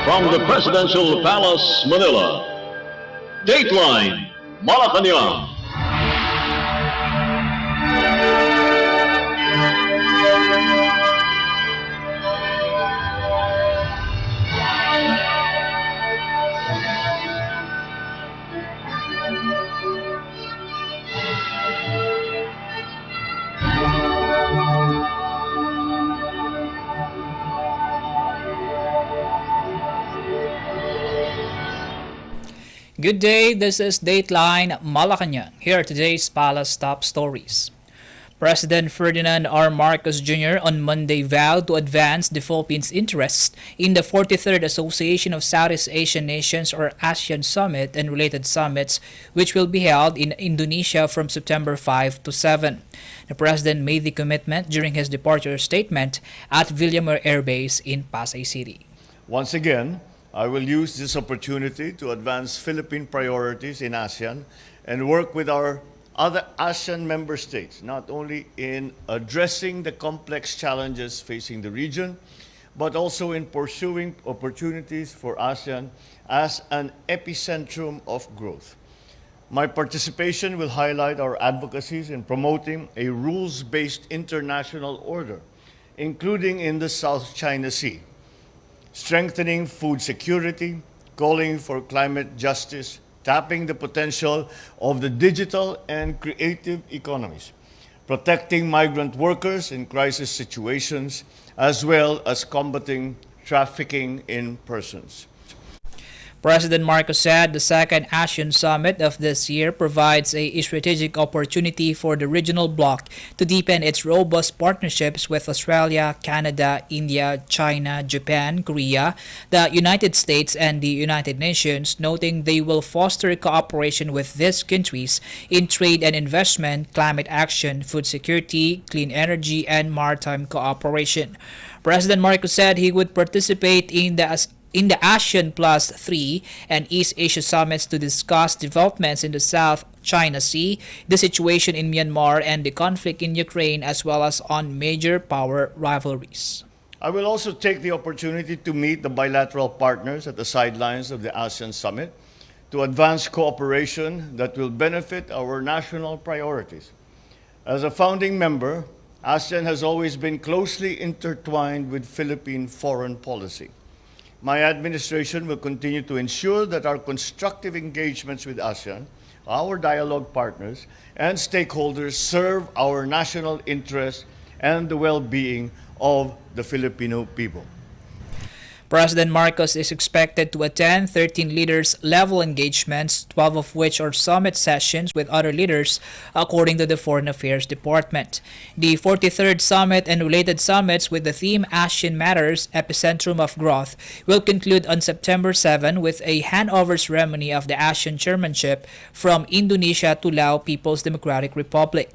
From the Presidential Palace, Manila, Dateline Malacañang. Good day, this is Dateline Malacañang. Here are today's Palace top stories. President Ferdinand R. Marcos Jr. on Monday vowed to advance the Philippines' interests in the 43rd Association of Southeast Asian Nations or ASEAN Summit and related summits, which will be held in Indonesia from September 5 to 7. The President made the commitment during his departure statement at Villamor Air Base in Pasay City. Once again, I will use this opportunity to advance Philippine priorities in ASEAN and work with our other ASEAN member states, not only in addressing the complex challenges facing the region, but also in pursuing opportunities for ASEAN as an epicentrum of growth. My participation will highlight our advocacies in promoting a rules-based international order, including in the South China Sea, strengthening food security, calling for climate justice, tapping the potential of the digital and creative economies, protecting migrant workers in crisis situations, as well as combating trafficking in persons. President Marcos said the second ASEAN Summit of this year provides a strategic opportunity for the regional bloc to deepen its robust partnerships with Australia, Canada, India, China, Japan, Korea, the United States, and the United Nations, noting they will foster cooperation with these countries in trade and investment, climate action, food security, clean energy, and maritime cooperation. President Marcos said he would participate in the ASEAN Plus 3 and East Asia summits to discuss developments in the South China Sea, the situation in Myanmar, and the conflict in Ukraine, as well as on major power rivalries. I will also take the opportunity to meet the bilateral partners at the sidelines of the ASEAN Summit to advance cooperation that will benefit our national priorities. As a founding member, ASEAN has always been closely intertwined with Philippine foreign policy. My administration will continue to ensure that our constructive engagements with ASEAN, our dialogue partners, and stakeholders serve our national interests and the well-being of the Filipino people. President Marcos is expected to attend 13 leaders-level engagements, 12 of which are summit sessions with other leaders, according to the Foreign Affairs Department. The 43rd Summit and related summits with the theme ASEAN Matters, Epicentrum of Growth, will conclude on September 7 with a handover ceremony of the ASEAN chairmanship from Indonesia to Laos People's Democratic Republic.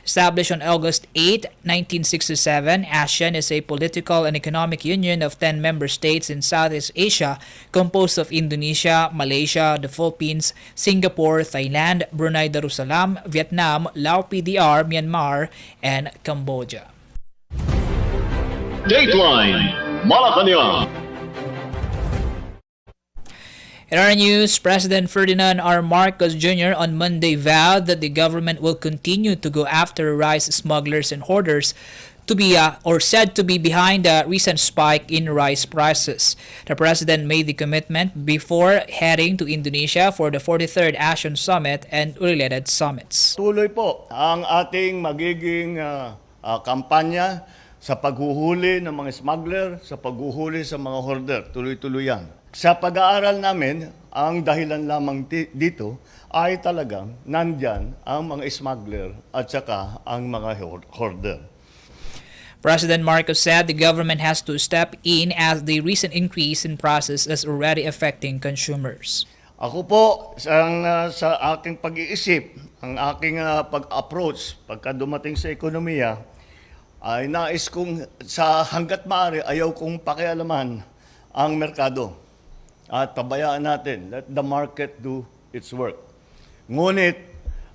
Established on August 8, 1967, ASEAN is a political and economic union of 10 member states in Southeast Asia composed of Indonesia, Malaysia, the Philippines, Singapore, Thailand, Brunei Darussalam, Vietnam, Laos PDR, Myanmar, and Cambodia. Dateline Malacañang. In our news, President Ferdinand R. Marcos Jr. on Monday vowed that the government will continue to go after rice smugglers and hoarders to be said to be behind the recent spike in rice prices. The president made the commitment before heading to Indonesia for the 43rd ASEAN Summit and related summits. Tuloy po ang ating magiging kampanya sa paghuhuli ng mga smuggler, sa paghuhuli sa mga hoarder. Tuloy-tuloy yan. Sa pag-aaral namin, ang dahilan lamang dito ay talagang nandyan ang mga smuggler at saka ang mga hoarder. President Marcos said the government has to step in as the recent increase in prices is already affecting consumers. Ako po, sa aking pag-iisip, ang aking pag-approach pagka dumating sa ekonomiya, ay nais kong sa hanggat maaari ayaw kong pakialaman ang merkado. At pabayaan natin, let the market do its work. Ngunit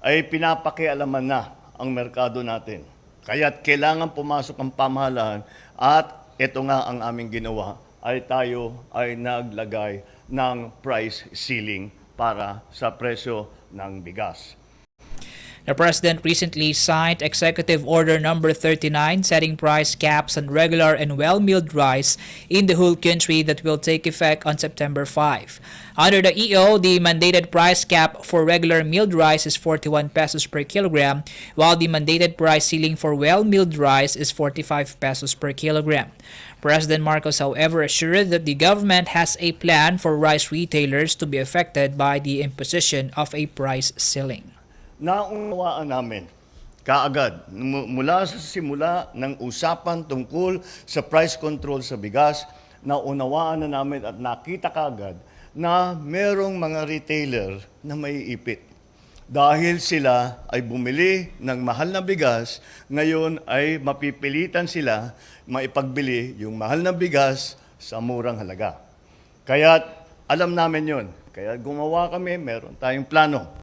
ay pinapakialaman na ang merkado natin. Kaya't kailangan pumasok ang pamahalaan at ito nga ang aming ginawa ay tayo ay naglagay ng price ceiling para sa presyo ng bigas. The President recently signed Executive Order Number 39 setting price caps on regular and well-milled rice in the whole country that will take effect on September 5. Under the EO, the mandated price cap for regular milled rice is 41 pesos per kilogram, while the mandated price ceiling for well-milled rice is 45 pesos per kilogram. President Marcos, however, assured that the government has a plan for rice retailers to be affected by the imposition of a price ceiling. Naunawaan namin kaagad mula sa simula ng usapan tungkol sa price control sa bigas, naunawaan na namin at nakita kaagad na merong mga retailer na may ipit. Dahil sila ay bumili ng mahal na bigas, ngayon ay mapipilitan sila maipagbili yung mahal na bigas sa murang halaga. Kaya alam namin yon. Kaya gumawa kami, meron tayong plano.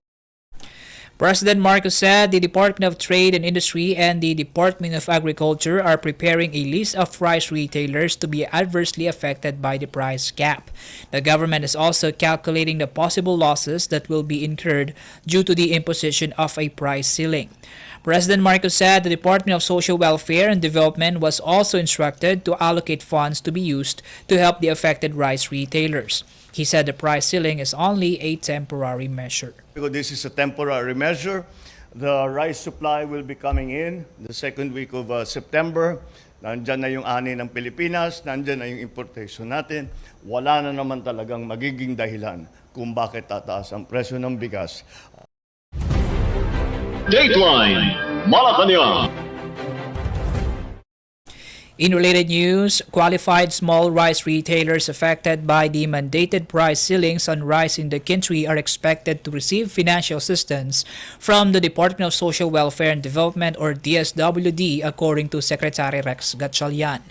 President Marcos said the Department of Trade and Industry and the Department of Agriculture are preparing a list of rice retailers to be adversely affected by the price cap. The government is also calculating the possible losses that will be incurred due to the imposition of a price ceiling. President Marcos said the Department of Social Welfare and Development was also instructed to allocate funds to be used to help the affected rice retailers. He said the price ceiling is only a temporary measure. Because this is a temporary measure, the rice supply will be coming in the second week of September. Nandyan na yung ani ng Pilipinas, nandyan na yung importation natin. Wala na naman talagang magiging dahilan kung bakit tataas ang presyo ng bigas. Dateline Malacañang. In related news, qualified small rice retailers affected by the mandated price ceilings on rice in the country are expected to receive financial assistance from the Department of Social Welfare and Development or DSWD, according to Secretary Rex Gatchalian.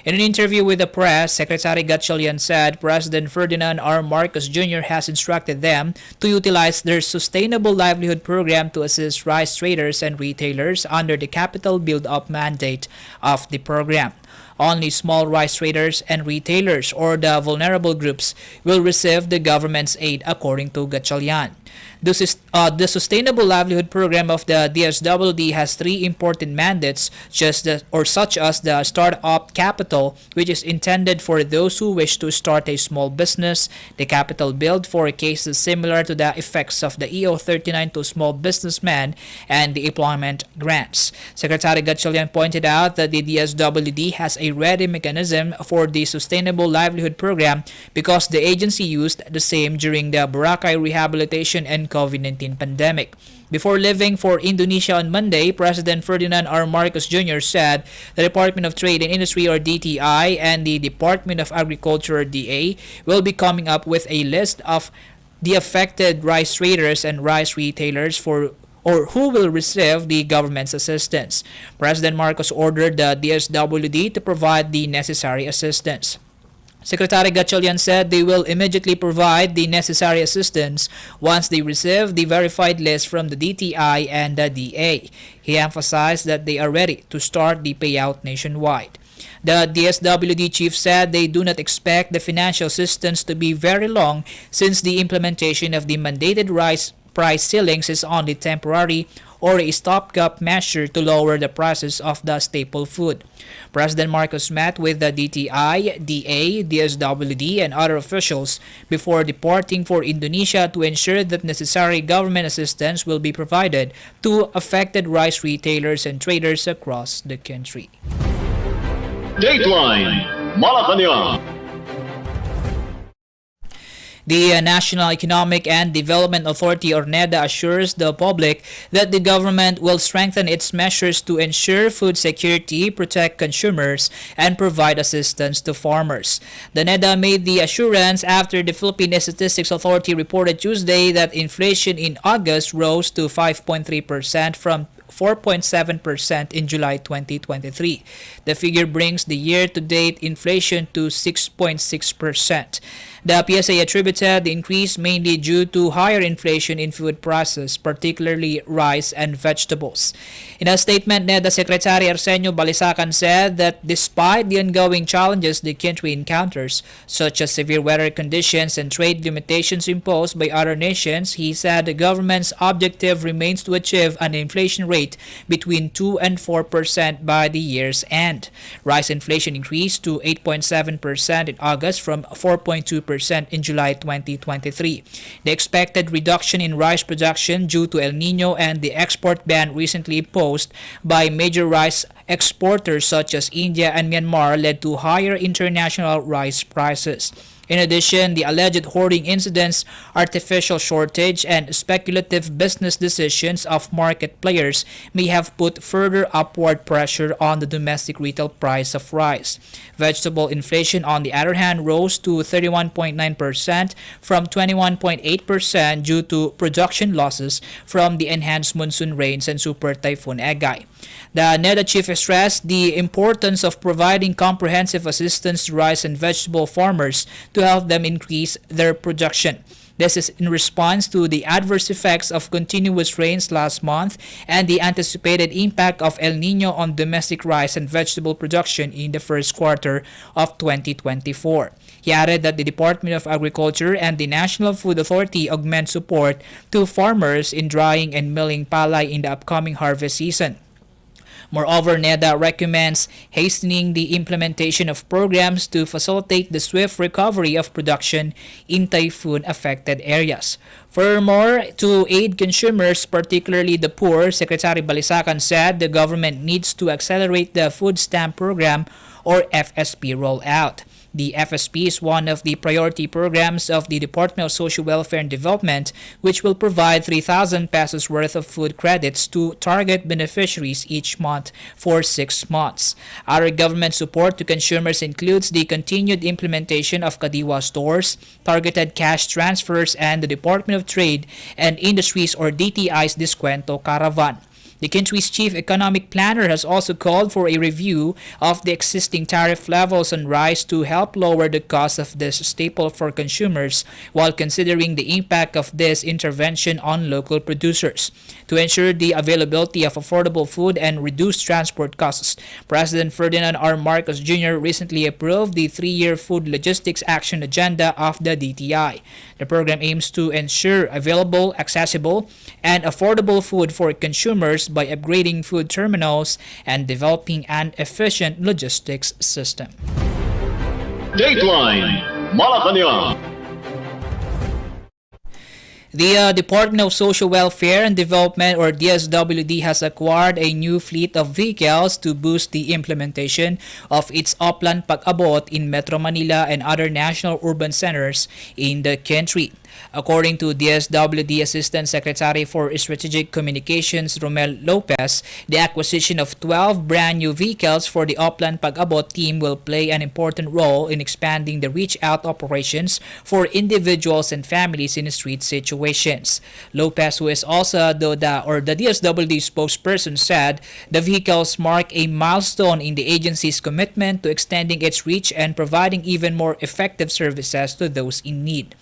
In an interview with the press, Secretary Gatchalian said President Ferdinand R. Marcos Jr. has instructed them to utilize their Sustainable Livelihood Program to assist rice traders and retailers under the capital build-up mandate of the program. Only small rice traders and retailers or the vulnerable groups will receive the government's aid, according to Gatchalian. The Sustainable Livelihood Program of the DSWD has three important mandates, such as the Startup Capital, which is intended for those who wish to start a small business, the Capital Build for cases similar to the effects of the EO 39 to small businessmen, and the employment grants. Secretary Gatchalian pointed out that the DSWD has a ready mechanism for the Sustainable Livelihood Program because the agency used the same during the Boracay rehabilitation and COVID-19 pandemic. Before leaving for Indonesia on Monday, President Ferdinand R. Marcos Jr. said the Department of Trade and Industry or DTI and the Department of Agriculture or DA will be coming up with a list of the affected rice traders and rice retailers who will receive the government's assistance. President Marcos ordered the DSWD to provide the necessary assistance. Secretary Gatchalian said they will immediately provide the necessary assistance once they receive the verified list from the DTI and the DA. He emphasized that they are ready to start the payout nationwide. The DSWD chief said they do not expect the financial assistance to be very long since the implementation of the mandated rice price ceilings is only temporary or a stopgap measure to lower the prices of the staple food. President Marcos met with the DTI, DA, DSWD, and other officials before departing for Indonesia to ensure that necessary government assistance will be provided to affected rice retailers and traders across the country. Dateline Malacañang. The National Economic and Development Authority or NEDA assures the public that the government will strengthen its measures to ensure food security, protect consumers, and provide assistance to farmers. The NEDA made the assurance after the Philippine Statistics Authority reported Tuesday that inflation in August rose to 5.3% from 4.7% in July 2023. The figure brings the year-to-date inflation to 6.6%. The PSA attributed the increase mainly due to higher inflation in food prices, particularly rice and vegetables. In a statement, NEDA Secretary Arsenio Balisacan said that despite the ongoing challenges the country encounters, such as severe weather conditions and trade limitations imposed by other nations, he said the government's objective remains to achieve an inflation rate between 2 and 4% by the year's end. Rice inflation increased to 8.7% in August from 4.2% in July 2023. The expected reduction in rice production due to El Nino and the export ban recently imposed by major rice exporters such as India and Myanmar led to higher international rice prices. In addition, the alleged hoarding incidents, artificial shortage, and speculative business decisions of market players may have put further upward pressure on the domestic retail price of rice. Vegetable inflation, on the other hand, rose to 31.9% from 21.8% due to production losses from the enhanced monsoon rains and Super Typhoon Egay. The NEDA chief stressed the importance of providing comprehensive assistance to rice and vegetable farmers to help them increase their production. This is in response to the adverse effects of continuous rains last month and the anticipated impact of El Nino on domestic rice and vegetable production in the first quarter of 2024. He added that the Department of Agriculture and the National Food Authority augment support to farmers in drying and milling palay in the upcoming harvest season. Moreover, NEDA recommends hastening the implementation of programs to facilitate the swift recovery of production in typhoon-affected areas. Furthermore, to aid consumers, particularly the poor, Secretary Balisacan said the government needs to accelerate the food stamp program or FSP rollout. The FSP is one of the priority programs of the Department of Social Welfare and Development, which will provide 3,000 pesos worth of food credits to target beneficiaries each month for 6 months. Other government support to consumers includes the continued implementation of Kadiwa stores, targeted cash transfers, and the Department of Trade and Industries or DTI's Descuento Caravan. The country's chief economic planner has also called for a review of the existing tariff levels on rice to help lower the cost of this staple for consumers while considering the impact of this intervention on local producers. To ensure the availability of affordable food and reduce transport costs, President Ferdinand R. Marcos Jr. recently approved the 3-year Food Logistics Action Agenda of the DTI. The program aims to ensure available, accessible, and affordable food for consumers by upgrading food terminals and developing an efficient logistics system. Dateline Malacañang. The Department of Social Welfare and Development or DSWD has acquired a new fleet of vehicles to boost the implementation of its Oplan Pag-abot in Metro Manila and other national urban centers in the country. According to DSWD Assistant Secretary for Strategic Communications Romel Lopez, the acquisition of 12 brand new vehicles for the Oplan Pag-abot team will play an important role in expanding the reach-out operations for individuals and families in street situations. Lopez, who is also the DSWD spokesperson, said the vehicles mark a milestone in the agency's commitment to extending its reach and providing even more effective services to those in need.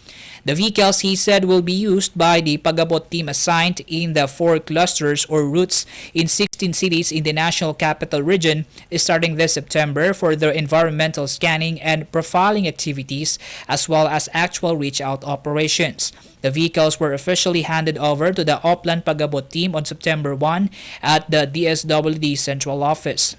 The vehicles, he said, will be used by the Pag-abot team assigned in the 4 clusters or routes in 16 cities in the National Capital Region starting this September for their environmental scanning and profiling activities as well as actual reach-out operations. The vehicles were officially handed over to the Oplan Pag-abot team on September 1 at the DSWD Central Office.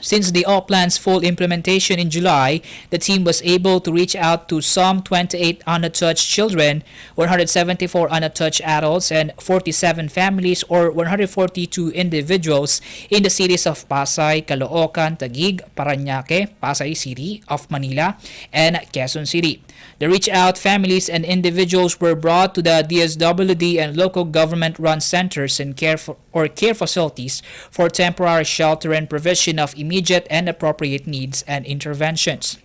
Since the Oplan's full implementation in July, the team was able to reach out to some 28 unattached children, 174 unattached adults, and 47 families or 142 individuals in the cities of Pasay, Caloocan, Taguig, Parañaque, Pasay City of Manila, and Quezon City. The reach-out families and individuals were brought to the DSWD and local government-run centers and care facilities for temporary shelter and provision of immediate and appropriate needs and interventions.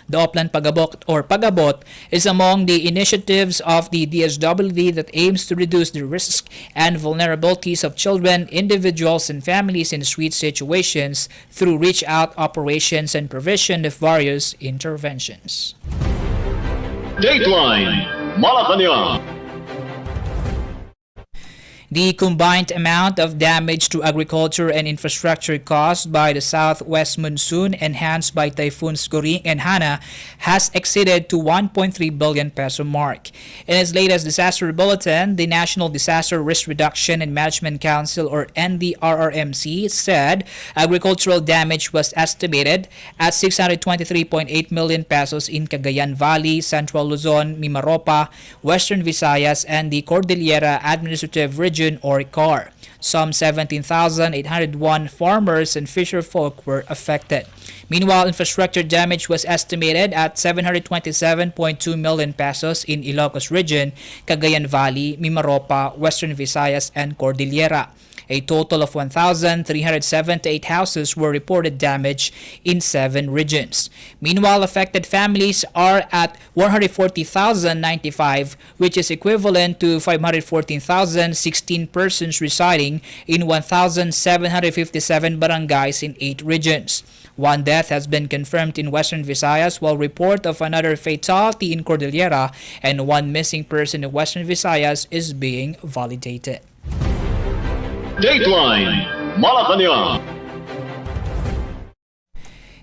The Oplan Pag-abot is among the initiatives of the DSWD that aims to reduce the risks and vulnerabilities of children, individuals, and families in street situations through reach-out operations and provision of various interventions. Dateline Malacañang. The combined amount of damage to agriculture and infrastructure caused by the southwest monsoon enhanced by typhoons Goring and Hana has exceeded to 1.3 billion peso mark. In its latest disaster bulletin, the National Disaster Risk Reduction and Management Council or NDRRMC said agricultural damage was estimated at 623.8 million pesos in Cagayan Valley, Central Luzon, Mimaropa, Western Visayas, and the Cordillera Administrative Region or CAR. Some 17,801 farmers and fisherfolk were affected. Meanwhile, infrastructure damage was estimated at 727.2 million pesos in Ilocos Region, Cagayan Valley, Mimaropa, Western Visayas, and Cordillera. A total of 1,378 houses were reported damaged in 7 regions. Meanwhile, affected families are at 140,095, which is equivalent to 514,016 persons residing in 1,757 barangays in 8 regions. 1 death has been confirmed in Western Visayas, while report of another fatality in Cordillera and 1 missing person in Western Visayas is being validated. Dateline Malacañang.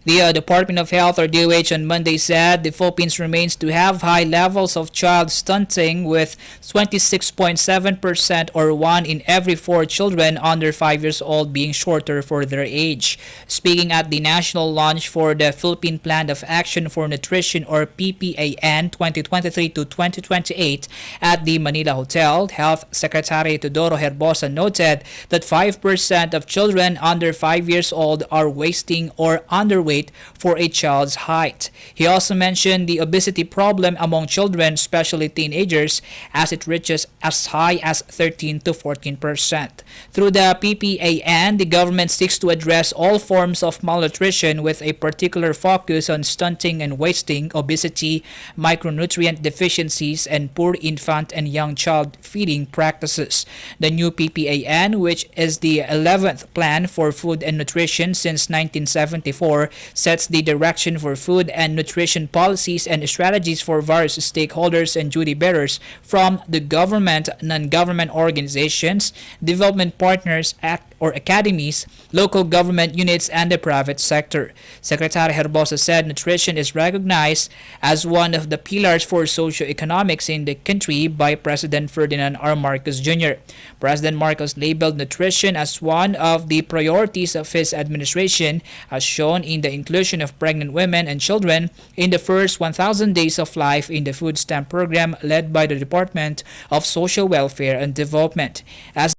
The Department of Health or DOH on Monday said the Philippines remains to have high levels of child stunting with 26.7% or 1 in every 4 children under 5 years old being shorter for their age. Speaking at the national launch for the Philippine Plan of Action for Nutrition or PPAN 2023 to 2028 at the Manila Hotel, Health Secretary Teodoro Herbosa noted that 5% of children under 5 years old are wasting or underweight for a child's height. He also mentioned the obesity problem among children, especially teenagers, as it reaches as high as 13 to 14%. Through the PPAN, the government seeks to address all forms of malnutrition with a particular focus on stunting and wasting, obesity, micronutrient deficiencies, and poor infant and young child feeding practices. The new PPAN, which is the 11th plan for food and nutrition since 1974, sets the direction for food and nutrition policies and strategies for various stakeholders and duty bearers from the government, non-government organizations, development partners, or academies, local government units, and the private sector. Secretary Herbosa said nutrition is recognized as one of the pillars for socioeconomics in the country by President Ferdinand R. Marcos Jr. President Marcos labeled nutrition as one of the priorities of his administration, as shown in the inclusion of pregnant women and children in the first 1,000 days of life in the food stamp program led by the Department of Social Welfare and Development. As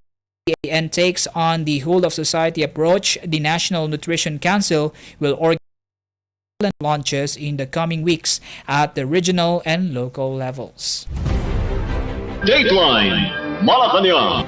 and takes on the whole of society approach, the National Nutrition Council will organize launches in the coming weeks at the regional and local levels. Dateline Malacañang.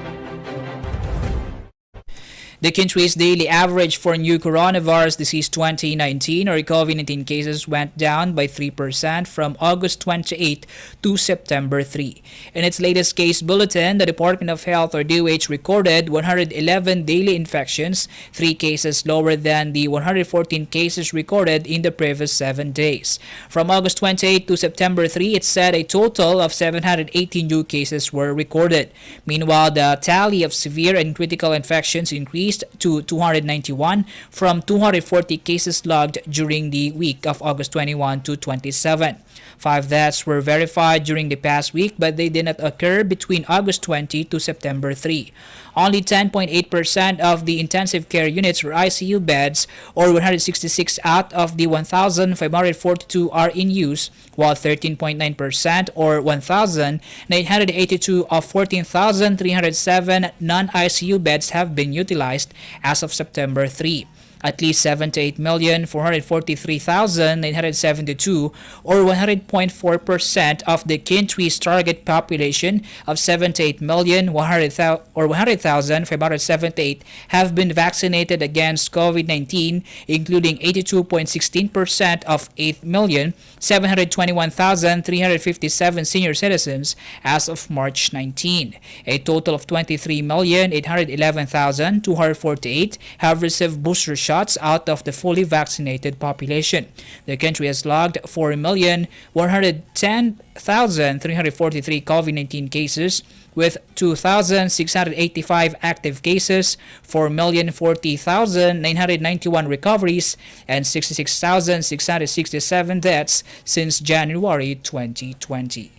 The country's daily average for new coronavirus disease 2019 or COVID-19 cases went down by 3% from August 28 to September 3. In its latest case bulletin, the Department of Health or DOH recorded 111 daily infections, 3 cases lower than the 114 cases recorded in the previous 7 days. From August 28 to September 3, it said a total of 718 new cases were recorded. Meanwhile, the tally of severe and critical infections increased to 291 from 240 cases logged during the week of August 21 to 27. 5 deaths were verified during the past week, but they did not occur between August 20 to September 3. Only 10.8% of the intensive care units or ICU beds, or 166 out of the 1,542 are in use, while 13.9% or 1,982 of 14,307 non-ICU beds have been utilized as of September 3. At least 78,443,972 or 100.4% of the country's target population of 78,100,578 have been vaccinated against COVID-19, including 82.16% of 8,721,357 senior citizens as of March 19. A total of 23,811,248 have received booster shots out of the fully vaccinated population. The country has logged 4,110,343 COVID-19 cases, with 2,685 active cases, 4,040,991 recoveries, and 66,667 deaths since January 2020.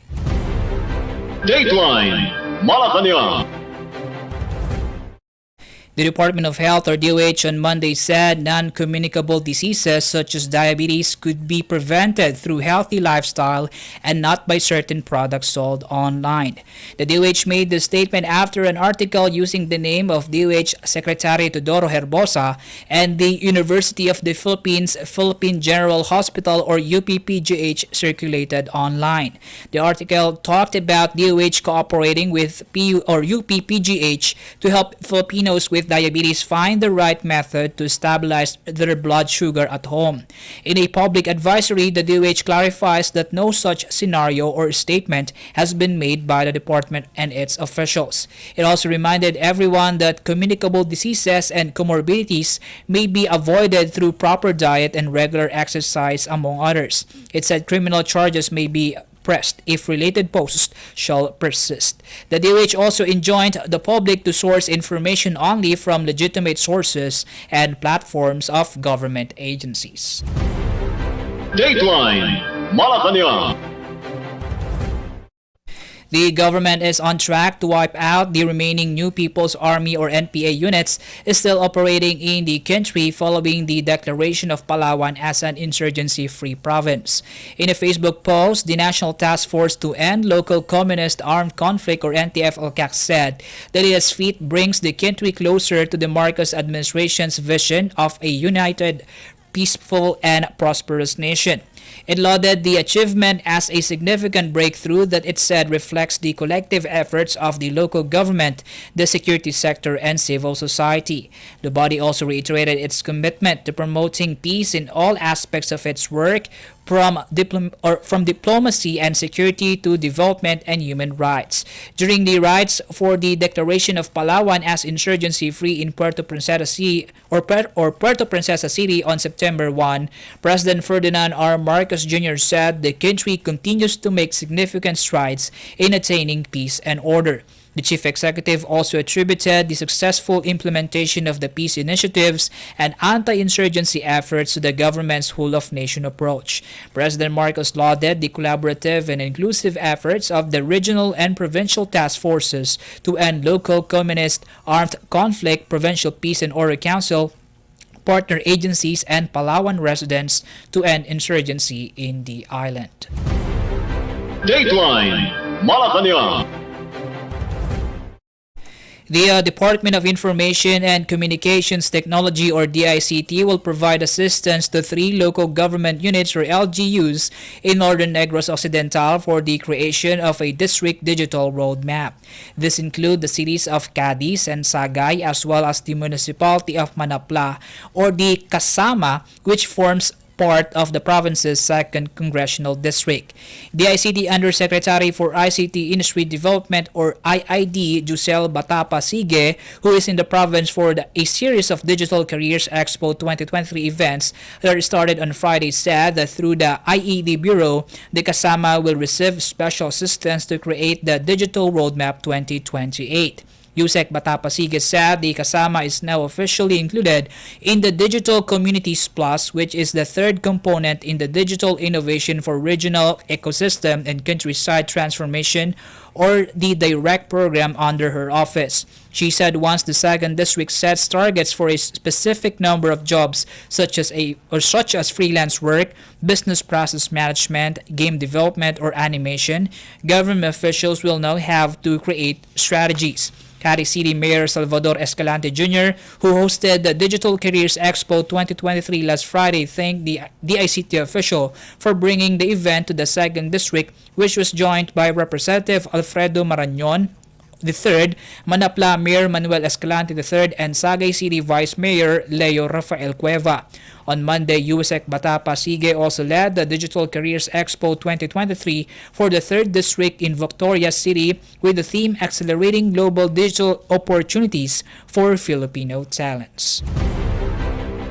Dateline Malacañang. The Department of Health, or DOH, on Monday said non-communicable diseases such as diabetes could be prevented through healthy lifestyle and not by certain products sold online. The DOH made the statement after an article using the name of DOH Secretary Teodoro Herbosa and the University of the Philippines Philippine General Hospital, or UPPGH, circulated online. The article talked about DOH cooperating with UPPGH to help Filipinos with diabetes find the right method to stabilize their blood sugar at home. In a public advisory, the DOH clarifies that no such scenario or statement has been made by the department and its officials. It also reminded everyone that communicable diseases and comorbidities may be avoided through proper diet and regular exercise, among others. It said criminal charges may be pressed if related posts shall persist. The DOH also enjoined the public to source information only from legitimate sources and platforms of government agencies. Dateline Malacañang. The government is on track to wipe out the remaining New People's Army, or NPA units still operating in the country following the declaration of Palawan as an insurgency-free province. In a Facebook post, the National Task Force to End Local Communist Armed Conflict, or NTF-LCAC, said that its feat brings the country closer to the Marcos administration's vision of a united, peaceful, and prosperous nation. It lauded the achievement as a significant breakthrough that it said reflects the collective efforts of the local government, the security sector, and civil society. The body also reiterated its commitment to promoting peace in all aspects of its work, from diplomacy and security to development and human rights. During the rites for the declaration of Palawan as insurgency-free in Puerto Princesa City on September 1, President Ferdinand R. Marcos Jr. said the country continues to make significant strides in attaining peace and order. The chief executive also attributed the successful implementation of the peace initiatives and anti-insurgency efforts to the government's whole-of-nation approach. President Marcos lauded the collaborative and inclusive efforts of the regional and provincial task forces to end local communist armed conflict, Provincial Peace and Order Council, partner agencies, and Palawan residents to end insurgency in the island. Dateline Malacañang. The Department of Information and Communications Technology, or DICT, will provide assistance to 3 local government units, or LGUs, in Northern Negros Occidental for the creation of a district digital roadmap. This includes the cities of Cadiz and Sagay, as well as the municipality of Manapla, or the Kasama, which forms part of the province's 2nd Congressional District. The ICT Undersecretary for ICT Industry Development, or IID, Jusel Batapa Sige, who is in the province for a series of Digital Careers Expo 2023 events that started on Friday, said that through the IED Bureau, the Kasama will receive special assistance to create the Digital Roadmap 2028. Yusek Batapasige said the Kasama is now officially included in the Digital Communities Plus, which is the 3rd component in the Digital Innovation for Regional Ecosystem and Countryside Transformation, or the DIRECT program under her office. She said once the 2nd District sets targets for a specific number of jobs such as freelance work, business process management, game development, or animation, government officials will now have to create strategies. Cadiz City Mayor Salvador Escalante Jr., who hosted the Digital Careers Expo 2023 last Friday, thanked the DICT official for bringing the event to the 2nd District, which was joined by Representative Alfredo Marañon III, Manapla Mayor Manuel Escalante III, and Sagay City Vice Mayor Leo Rafael Cueva. On Monday, USEC Batapa Sige also led the Digital Careers Expo 2023 for the 3rd District in Victoria City with the theme Accelerating Global Digital Opportunities for Filipino Talents.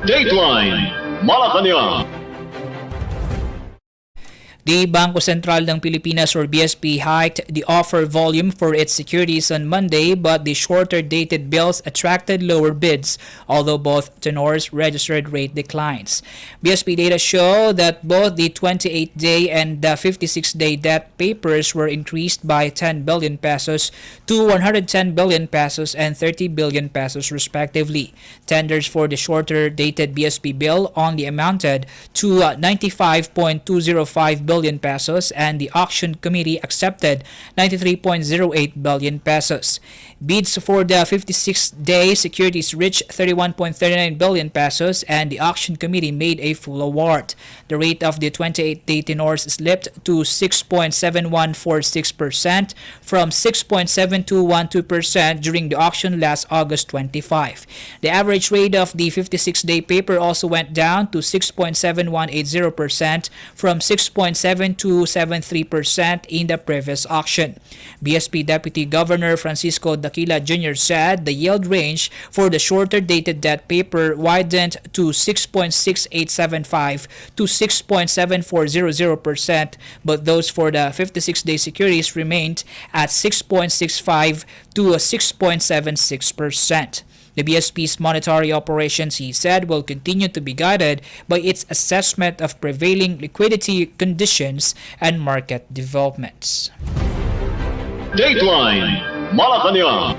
Dateline Malacañang. The Bangko Sentral ng Pilipinas or BSP hiked the offer volume for its securities on Monday, but the shorter dated bills attracted lower bids, although both tenors registered rate declines. BSP data show that both the 28-day and the 56-day debt papers were increased by 10 billion pesos to 110 billion pesos and 30 billion pesos respectively. Tenders for the shorter dated BSP bill only amounted to 95.205 billion pesos, and the auction committee accepted 93.08 billion pesos. Bids for the 56-day securities reached 31.39 billion pesos, and the auction committee made a full award. The rate of the 28-day tenors slipped to 6.7146% from 6.7212% during the auction last August 25. The average rate of the 56-day paper also went down to 6.7180% from 6.7273% in the previous auction. BSP Deputy Governor Francisco Daquila Jr. said the yield range for the shorter dated debt paper widened to 6.6875 to 6.7400%, but those for the 56-day securities remained at 6.65 to 6.76%. The BSP's monetary operations, he said, will continue to be guided by its assessment of prevailing liquidity conditions and market developments. Dateline Malacañang.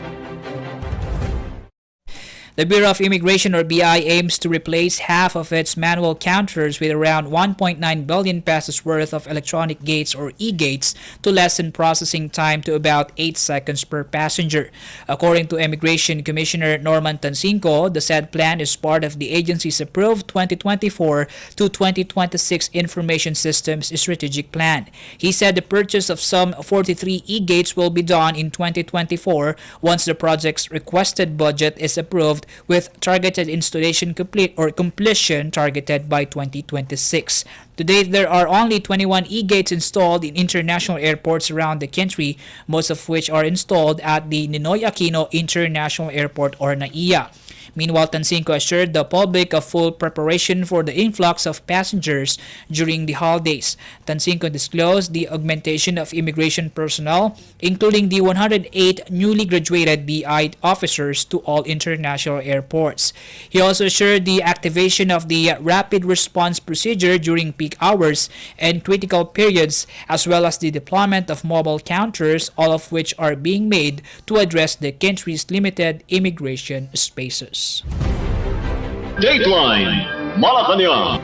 The Bureau of Immigration or BI aims to replace half of its manual counters with around 1.9 billion pesos worth of electronic gates or e-gates to lessen processing time to about 8 seconds per passenger. According to Immigration Commissioner Norman Tansinco, the said plan is part of the agency's approved 2024 to 2026 Information Systems Strategic Plan. He said the purchase of some 43 e-gates will be done in 2024 once the project's requested budget is approved, with targeted installation completion targeted by 2026. To date, there are only 21 e-gates installed in international airports around the country, most of which are installed at the Ninoy Aquino International Airport or NAIA. Meanwhile, Tansinco assured the public of full preparation for the influx of passengers during the holidays. Tansinco disclosed the augmentation of immigration personnel, including the 108 newly graduated BI officers to all international airports. He also assured the activation of the rapid response procedure during peak hours and critical periods, as well as the deployment of mobile counters, all of which are being made to address the country's limited immigration spaces. Dateline Malacañang.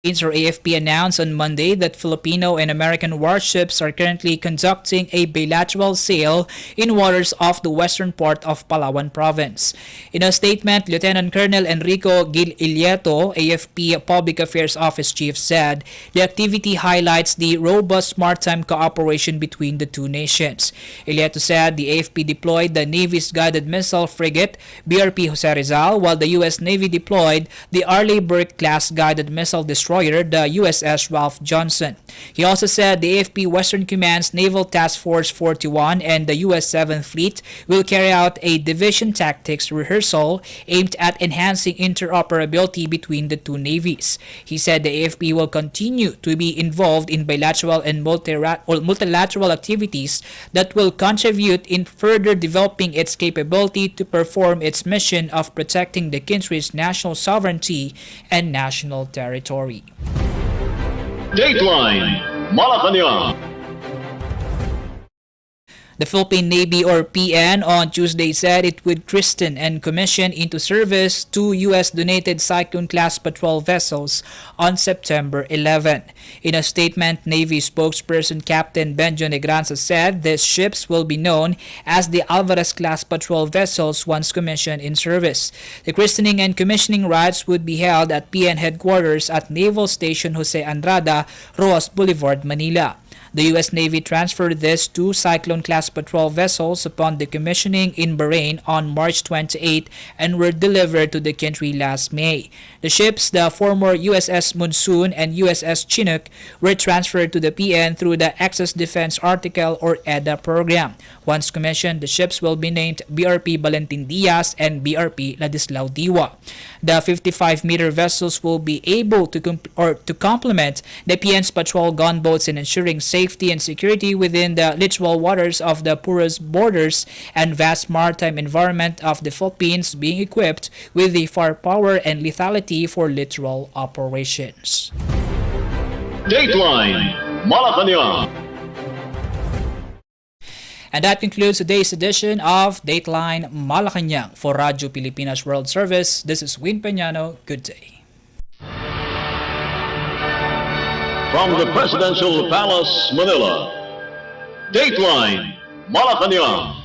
Or AFP announced on Monday that Filipino and American warships are currently conducting a bilateral sail in waters off the western part of Palawan Province. In a statement, Lieutenant Colonel Enrico Gil Ilieto, AFP Public Affairs Office Chief, said the activity highlights the robust maritime cooperation between the two nations. Ilieto said the AFP deployed the Navy's guided missile frigate BRP Jose Rizal, while the U.S. Navy deployed the Arleigh Burke-class guided missile destroyer, the USS Ralph Johnson. He also said the AFP Western Command's Naval Task Force 41 and the U.S. 7th Fleet will carry out a division tactics rehearsal aimed at enhancing interoperability between the two navies. He said the AFP will continue to be involved in bilateral and multilateral activities that will contribute in further developing its capability to perform its mission of protecting the country's national sovereignty and national territory. Dateline Malacañang. The Philippine Navy or PN on Tuesday said it would christen and commission into service two U.S. donated Cyclone-class patrol vessels on September 11. In a statement, Navy spokesperson Captain Benjo Negranza said these ships will be known as the Alvarez-class patrol vessels once commissioned in service. The christening and commissioning rites would be held at PN headquarters at Naval Station Jose Andrada, Roas Boulevard, Manila. The U.S. Navy transferred these two Cyclone-class patrol vessels upon decommissioning in Bahrain on March 28 and were delivered to the country last May. The ships, the former USS Monsoon and USS Chinook, were transferred to the PN through the Excess Defense Article or EDA program. Once commissioned, the ships will be named BRP Valentin Diaz and BRP Ladislao Diwa. The 55-meter vessels will be able to complement the PN's patrol gunboats in ensuring safety and security within the littoral waters of the porous borders and vast maritime environment of the Philippines, being equipped with the firepower and lethality for littoral operations. Dateline Malacañang. And that concludes today's edition of Dateline Malacañang. For Radyo Pilipinas World Service, this is Win Peñano. Good day. From the Presidential Palace, Manila, Dateline Malacañang.